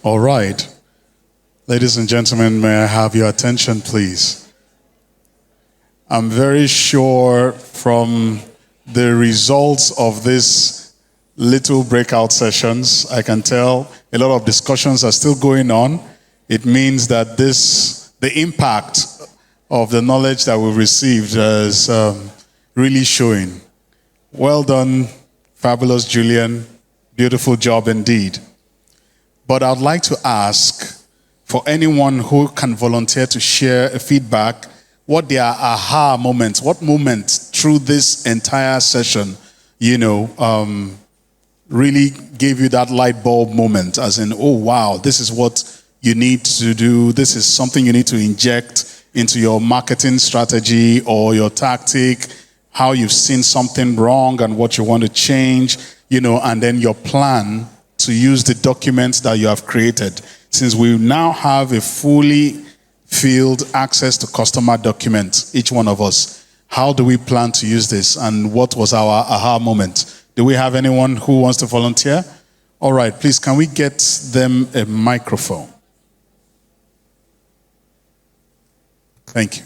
All right. Ladies and gentlemen, may I have your attention, please? I'm very sure from the results of these little breakout sessions, I can tell a lot of discussions are still going on. It means that the impact of the knowledge that we've received is really showing. Well done, fabulous Julian. Beautiful job indeed. But I'd like to ask for anyone who can volunteer to share a feedback, what their aha moments, what moment through this entire session, really gave you that light bulb moment, as in, oh wow, this is what you need to do, this is something you need to inject into your marketing strategy or your tactic, how you've seen something wrong and what you want to change, and then your plan to use the documents that you have created. Since we now have a fully filled access to customer documents, each one of us, how do we plan to use this and what was our aha moment? Do we have anyone who wants to volunteer? All right, please, can we get them a microphone? Thank you.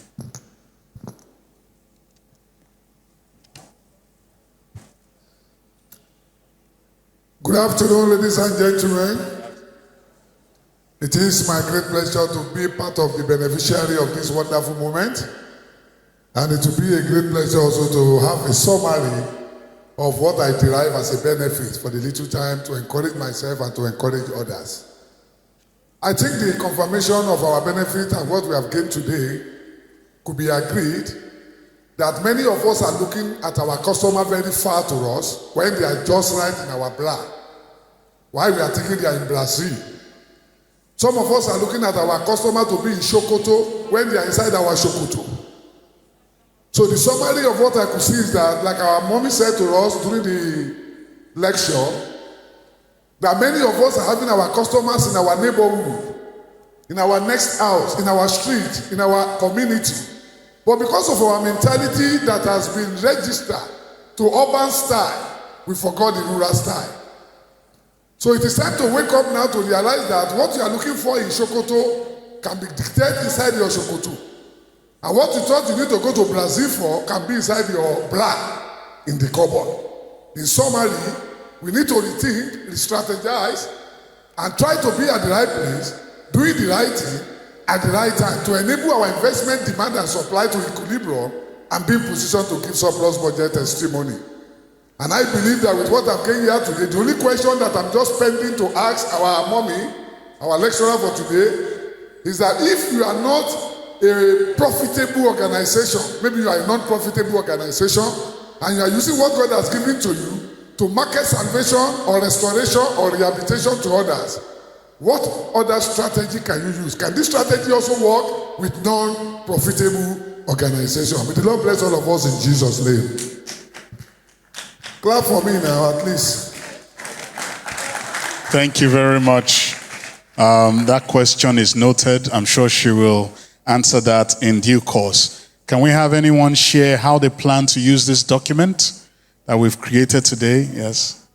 Good afternoon, ladies and gentlemen. It is my great pleasure to be part of the beneficiary of this wonderful moment. And it will be a great pleasure also to have a summary of what I derive as a benefit for the little time to encourage myself and to encourage others. I think the confirmation of our benefit and what we have gained today could be agreed that many of us are looking at our customer very far to us when they are just right in our blood. While we are thinking they are in Brazil. Some of us are looking at our customer to be in Sokoto when they are inside our Sokoto. So the summary of what I could see is that, like our mommy said to us during the lecture, that many of us are having our customers in our neighborhood, in our next house, in our street, in our community. But because of our mentality that has been registered to urban style, we forgot the rural style. So it is time to wake up now to realize that what you are looking for in Sokoto can be dictated inside your Sokoto. And what you thought you need to go to Brazil for can be inside your blood in the cupboard. In summary, we need to rethink, re-strategize, and try to be at the right place, doing the right thing at the right time to enable our investment demand and supply to equilibrium and be in position to give surplus budget testimony. And I believe that with what I've gained here today, the only question that I'm just pending to ask our mommy, our lecturer for today, is that if you are not a profitable organization, maybe you are a non-profitable organization, and you are using what God has given to you to market salvation or restoration or rehabilitation to others, what other strategy can you use? Can this strategy also work with non-profitable organization? May the Lord bless all of us in Jesus' name. Clap for me now, at least. Thank you very much. That question is noted. I'm sure she will answer that in due course. Can we have anyone share how they plan to use this document that we've created today? Yes.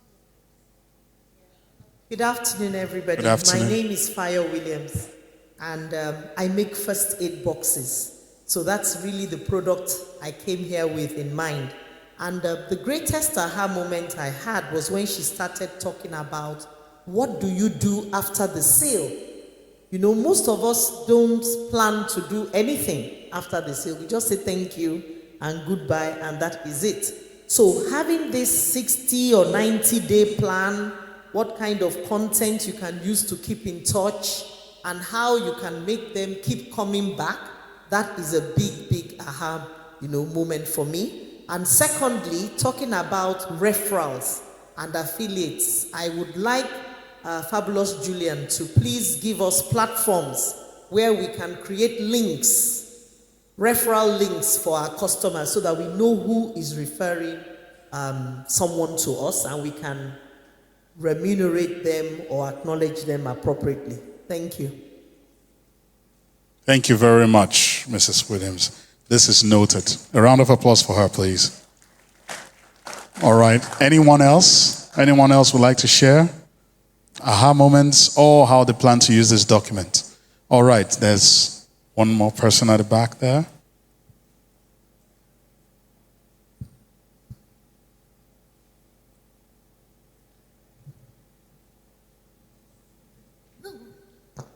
Good afternoon, everybody. Good afternoon. My name is Fire Williams, and I make first aid boxes. So that's really the product I came here with in mind. And the greatest aha moment I had was when she started talking about what do you do after the sale. Most of us don't plan to do anything after the sale. We just say thank you and goodbye, and that is it. So having this 60 or 90-day plan, what kind of content you can use to keep in touch, and how you can make them keep coming back, that is a big, big aha, moment for me. And secondly, talking about referrals and affiliates, I would like Fabulous Julian to please give us platforms where we can create links, referral links for our customers so that we know who is referring someone to us and we can remunerate them or acknowledge them appropriately. Thank you. Thank you very much, Mrs. Williams. This is noted. A round of applause for her, please. All right. Anyone else? Anyone else would like to share? aha moments or how they plan to use this document. All right, there's one more person at the back there.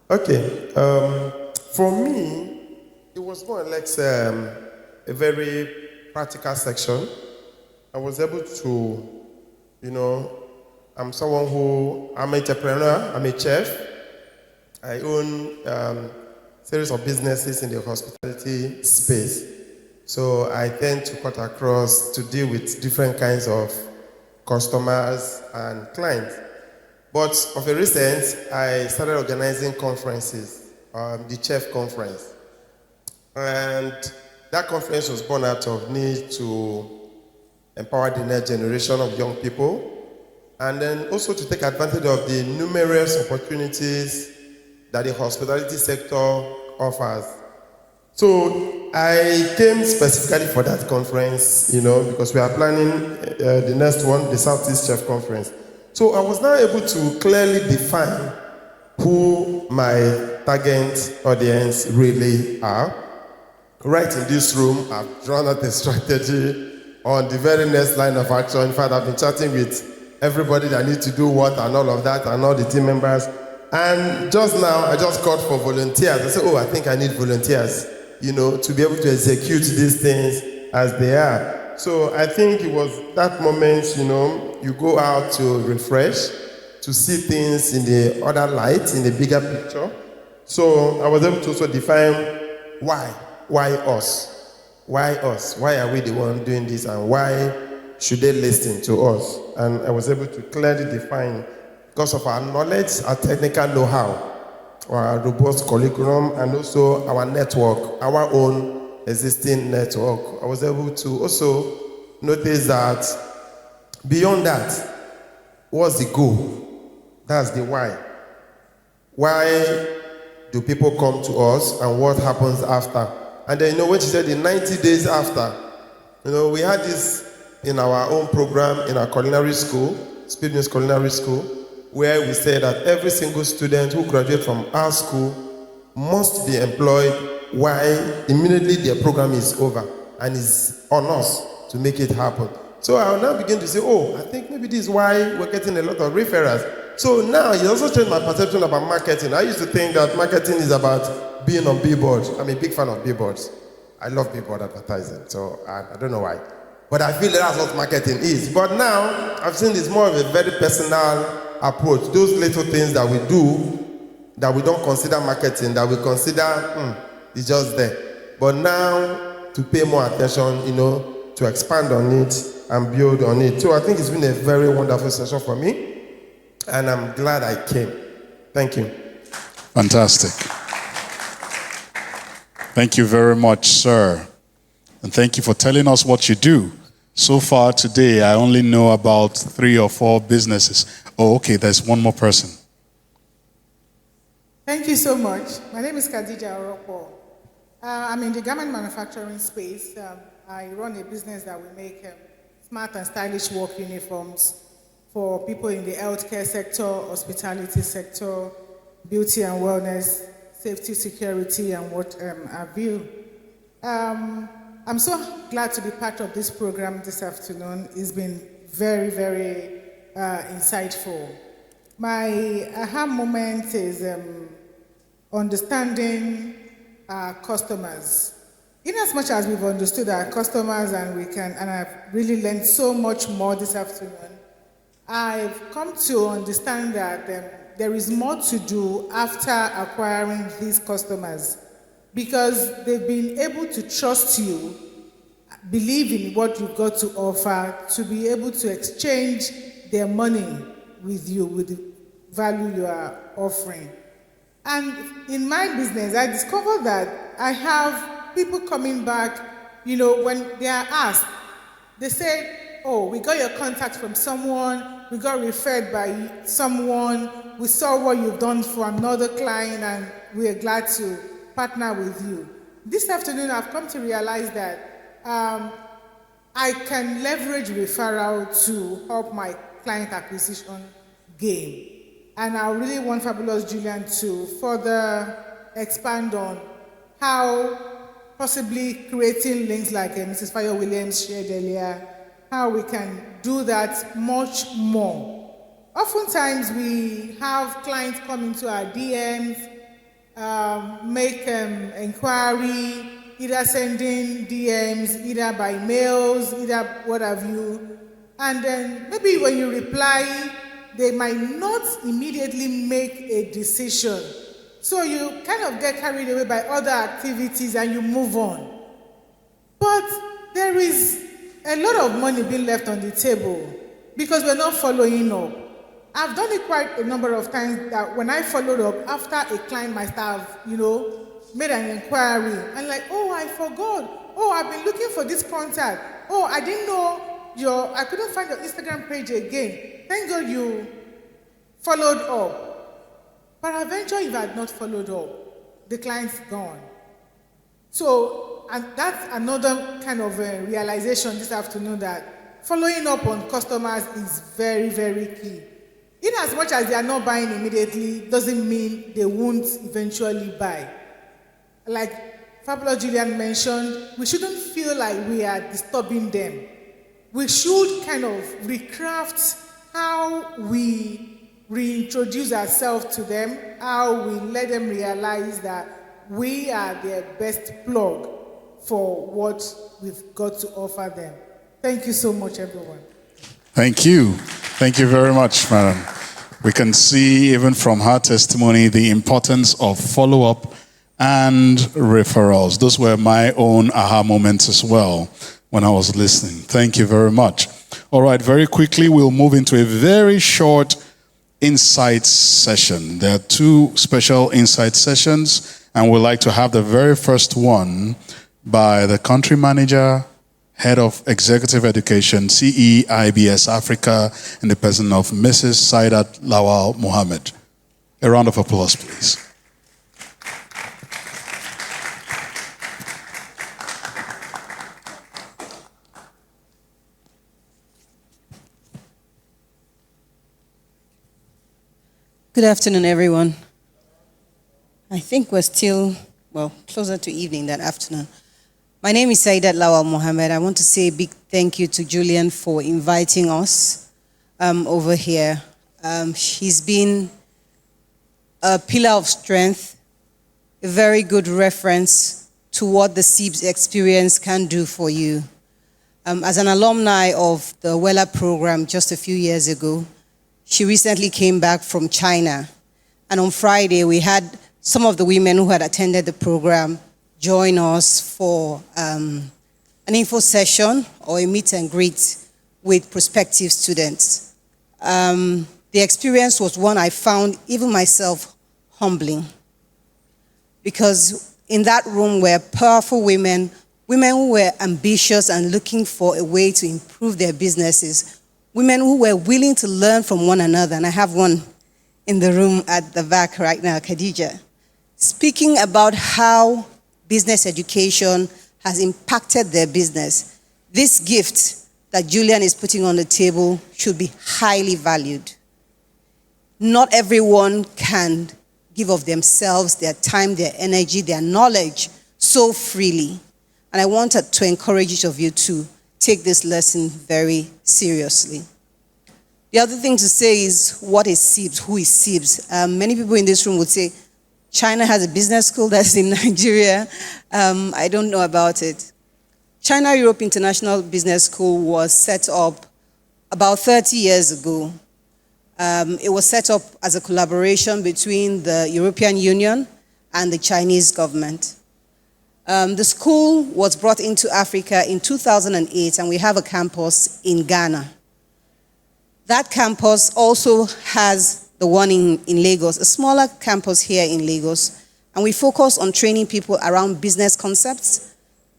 Okay. For me, it was more or less a very practical section. I was able to, I'm someone I'm an entrepreneur, I'm a chef. I own series of businesses in the hospitality space. So I tend to cut across to deal with different kinds of customers and clients. But of a recent, I started organizing conferences, the Chef Conference. And that conference was born out of need to empower the next generation of young people, and then also to take advantage of the numerous opportunities that the hospitality sector offers. So I came specifically for that conference, because we are planning the next one, the Southeast Chef Conference. So I was now able to clearly define who my target audience really are. Right in this room, I've drawn out a strategy on the very next line of action. In fact, I've been chatting with everybody that needs to do what and all of that and all the team members. And just now, I just called for volunteers. I said, I think I need volunteers, to be able to execute these things as they are. So I think it was that moment, you go out to refresh, to see things in the other light, in the bigger picture. So I was able to also define why. Why us? Why us? Why are we the one doing this, and why should they listen to us? And I was able to clearly define, because of our knowledge, our technical know-how, our robust curriculum, and also our network, our own existing network. I was able to also notice that beyond that, what's the goal? That's the why. Why do people come to us, and what happens after? And then, when she said the 90 days after, we had this in our own program in our culinary school, Speedness Culinary School, where we said that every single student who graduates from our school must be employed while immediately their program is over, and it's on us to make it happen. So I will now begin to say, I think maybe this is why we're getting a lot of referrals. So now it also changed my perception about marketing. I used to think that marketing is about being on billboards. I'm a big fan of billboards. I love billboard advertising, so I don't know why. But I feel that's what marketing is. But now I've seen it's more of a very personal approach. Those little things that we do that we don't consider marketing, that we consider it's just there. But now to pay more attention, to expand on it and build on it. So I think it's been a very wonderful session for me, and I'm glad I came. Thank you. Fantastic. Thank you very much, sir. And thank you for telling us what you do. So far today, I only know about 3 or 4 businesses. Okay, there's one more person. Thank you so much. My name is Khadija Oropo. I'm in the garment manufacturing space. I run a business that we make smart and stylish work uniforms for people in the healthcare sector, hospitality sector, beauty and wellness, safety, security, and what have you. I'm so glad to be part of this program this afternoon. It's been very, very insightful. My aha moment is understanding our customers. In as much as we've understood our customers and I've really learned so much more this afternoon, I've come to understand that there is more to do after acquiring these customers, because they've been able to trust you, believe in what you've got to offer, to be able to exchange their money with you, with the value you are offering. And in my business, I discovered that I have people coming back, when they are asked, they say, we got your contact from someone, we got referred by someone, we saw what you've done for another client, and we are glad to partner with you. This afternoon, I've come to realize that I can leverage referral to help my client acquisition game. And I really want Fabulous Julian to further expand on how possibly creating links like Mrs. Fire Williams shared earlier, how we can do that much more. Oftentimes we have clients come into our DMs, make inquiry, either sending DMs, either by mails, either what have you. And then maybe when you reply, they might not immediately make a decision. So you kind of get carried away by other activities and you move on. But there is a lot of money being left on the table because we're not following up. I've done it quite a number of times that when I followed up after a client might have, made an inquiry and like, oh, I forgot. Oh, I've been looking for this contact. Oh, I didn't know I couldn't find your Instagram page again. Thank God you followed up. Peradventure, if I had not followed up, the client's gone. So, and that's another kind of realization this afternoon that following up on customers is very, very key. In as much as they are not buying immediately, doesn't mean they won't eventually buy. Like Fabulous Julian mentioned, we shouldn't feel like we are disturbing them. We should kind of recraft how we reintroduce ourselves to them, how we let them realize that we are their best plug for what we've got to offer them. Thank you so much, everyone. Thank you. Thank you very much, madam. We can see even from her testimony the importance of follow-up and referrals. Those were my own aha moments as well when I was listening. Thank you very much. All right, very quickly, we'll move into a very short insight session. There are two special insight sessions, and we'd like to have the very first one by the country manager, head of executive education, CE IBS Africa, in the person of Mrs. Saidat Lawal Mohammed. A round of applause, please. Good afternoon, everyone. I think we're still, closer to evening than afternoon. My name is Saidat Lawal Mohammed. I want to say a big thank you to Julian for inviting us over here. He's been a pillar of strength, a very good reference to what the SIBS experience can do for you. As an alumni of the Wella program just a few years ago, she recently came back from China. And on Friday, we had some of the women who had attended the program join us for an info session or a meet and greet with prospective students. The experience was one I found, even myself, humbling. Because in that room were powerful women who were ambitious and looking for a way to improve their businesses, women who were willing to learn from one another. And I have one in the room at the back right now, Khadija, speaking about how business education has impacted their business. This gift that Julian is putting on the table should be highly valued. Not everyone can give of themselves, their time, their energy, their knowledge so freely. And I wanted to encourage each of you to take this lesson very seriously. The other thing to say is, what is SIBS? Who is SIBS? Many people in this room would say, China has a business school that's in Nigeria. I don't know about it. China Europe International Business School was set up about 30 years ago. It was set up as a collaboration between the European Union and the Chinese government. The school was brought into Africa in 2008, and we have a campus in Ghana. That campus also has the one in Lagos, a smaller campus here in Lagos, and we focus on training people around business concepts.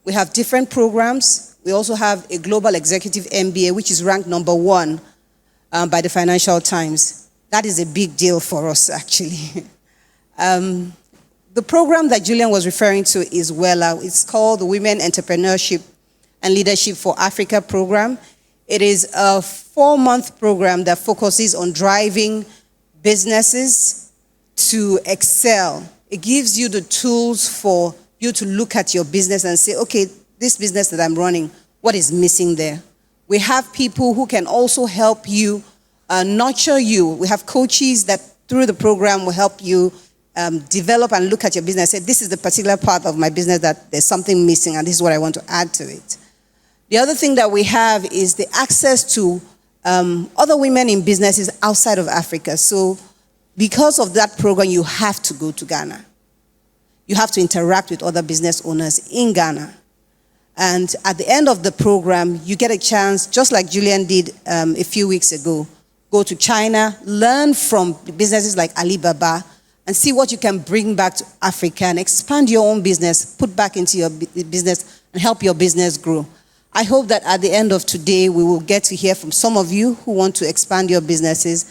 We have different programs. We also have a global executive MBA, which is ranked number 1 by the Financial Times. That is a big deal for us, actually. The program that Julian was referring to is Wella. It's called the Women Entrepreneurship and Leadership for Africa program. It is a 4-month program that focuses on driving businesses to excel. It gives you the tools for you to look at your business and say, okay, this business that I'm running, what is missing there? We have people who can also help you, nurture you. We have coaches that through the program will help you develop and look at your business. Say, this is the particular part of my business that there's something missing and this is what I want to add to it. The other thing that we have is the access to other women in businesses outside of Africa. So because of that program, you have to go to Ghana. You have to interact with other business owners in Ghana. And at the end of the program, you get a chance, just like Julian did a few weeks ago, go to China, learn from businesses like Alibaba, and see what you can bring back to Africa and expand your own business, put back into your business, and help your business grow. I hope that at the end of today, we will get to hear from some of you who want to expand your businesses.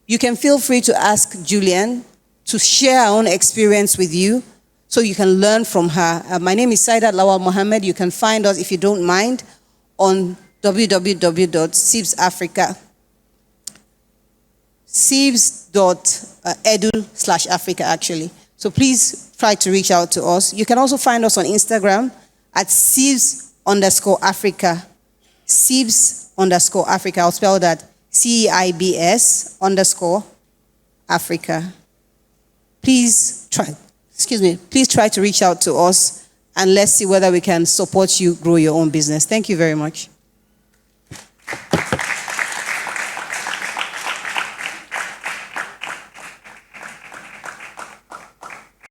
You can feel free to ask Julian to share her own experience with you so you can learn from her. My name is Saidat Lawal Mohammed. You can find us, if you don't mind, on www.sibsafrica.com. sibs.edu/Africa, actually. So please try to reach out to us. You can also find us on Instagram at Sibs_Africa. Sibs_Africa. I'll spell that CEIBS_Africa. Please try to reach out to us and let's see whether we can support you grow your own business. Thank you very much.